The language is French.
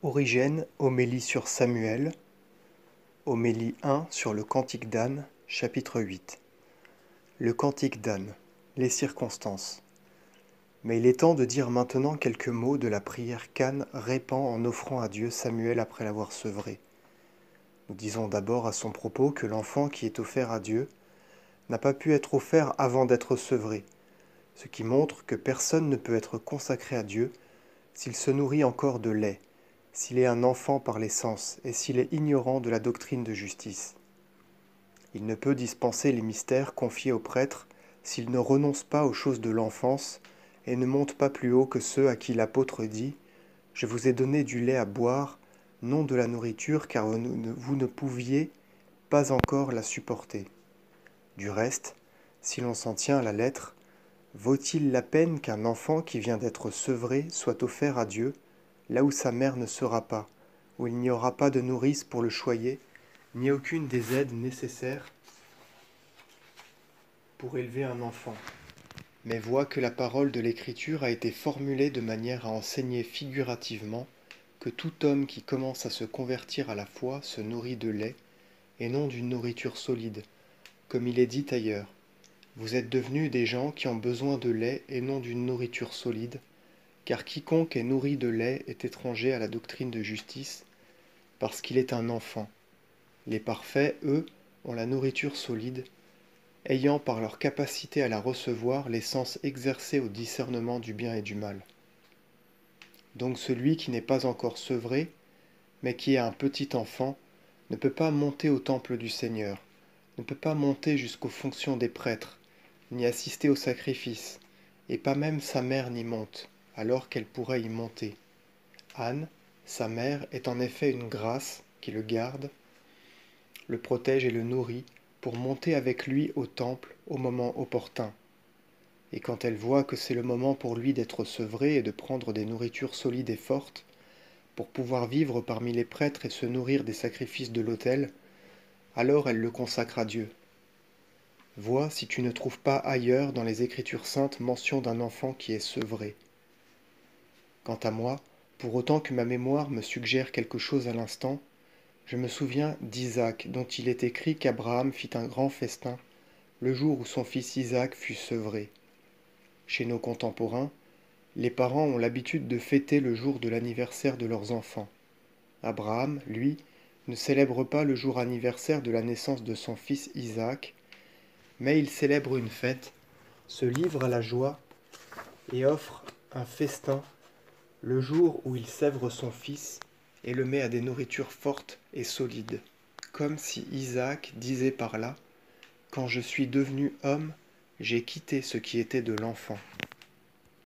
Origène, homélie sur Samuel, homélie 1 sur le Cantique d'Anne, chapitre 8. Le Cantique d'Anne, les circonstances. Mais il est temps de dire maintenant quelques mots de la prière qu'Anne répand en offrant à Dieu Samuel après l'avoir sevré. Nous disons d'abord à son propos que l'enfant qui est offert à Dieu n'a pas pu être offert avant d'être sevré, ce qui montre que personne ne peut être consacré à Dieu s'il se nourrit encore de lait, s'il est un enfant par l'essence et s'il est ignorant de la doctrine de justice. Il ne peut dispenser les mystères confiés aux prêtres s'il ne renonce pas aux choses de l'enfance et ne monte pas plus haut que ceux à qui l'apôtre dit « Je vous ai donné du lait à boire, non de la nourriture, car vous ne pouviez pas encore la supporter. » Du reste, si l'on s'en tient à la lettre, vaut-il la peine qu'un enfant qui vient d'être sevré soit offert à Dieu, là où sa mère ne sera pas, où il n'y aura pas de nourrice pour le choyer, ni aucune des aides nécessaires pour élever un enfant. Mais vois que la parole de l'Écriture a été formulée de manière à enseigner figurativement que tout homme qui commence à se convertir à la foi se nourrit de lait, et non d'une nourriture solide, comme il est dit ailleurs. Vous êtes devenus des gens qui ont besoin de lait et non d'une nourriture solide, car quiconque est nourri de lait est étranger à la doctrine de justice, parce qu'il est un enfant. Les parfaits, eux, ont la nourriture solide, ayant par leur capacité à la recevoir les sens exercés au discernement du bien et du mal. Donc celui qui n'est pas encore sevré, mais qui est un petit enfant, ne peut pas monter au temple du Seigneur, ne peut pas monter jusqu'aux fonctions des prêtres, ni assister au sacrifice, et pas même sa mère n'y monte, alors qu'elle pourrait y monter. Anne, sa mère, est en effet une grâce qui le garde, le protège et le nourrit, pour monter avec lui au temple au moment opportun. Et quand elle voit que c'est le moment pour lui d'être sevré et de prendre des nourritures solides et fortes, pour pouvoir vivre parmi les prêtres et se nourrir des sacrifices de l'autel, alors elle le consacre à Dieu. Vois si tu ne trouves pas ailleurs dans les Écritures saintes mention d'un enfant qui est sevré. Quant à moi, pour autant que ma mémoire me suggère quelque chose à l'instant, je me souviens d'Isaac, dont il est écrit qu'Abraham fit un grand festin le jour où son fils Isaac fut sevré. Chez nos contemporains, les parents ont l'habitude de fêter le jour de l'anniversaire de leurs enfants. Abraham, lui, ne célèbre pas le jour anniversaire de la naissance de son fils Isaac, mais il célèbre une fête, se livre à la joie et offre un festin le jour où il sèvre son fils et le met à des nourritures fortes et solides, comme si Isaac disait par là « Quand je suis devenu homme, j'ai quitté ce qui était de l'enfant. »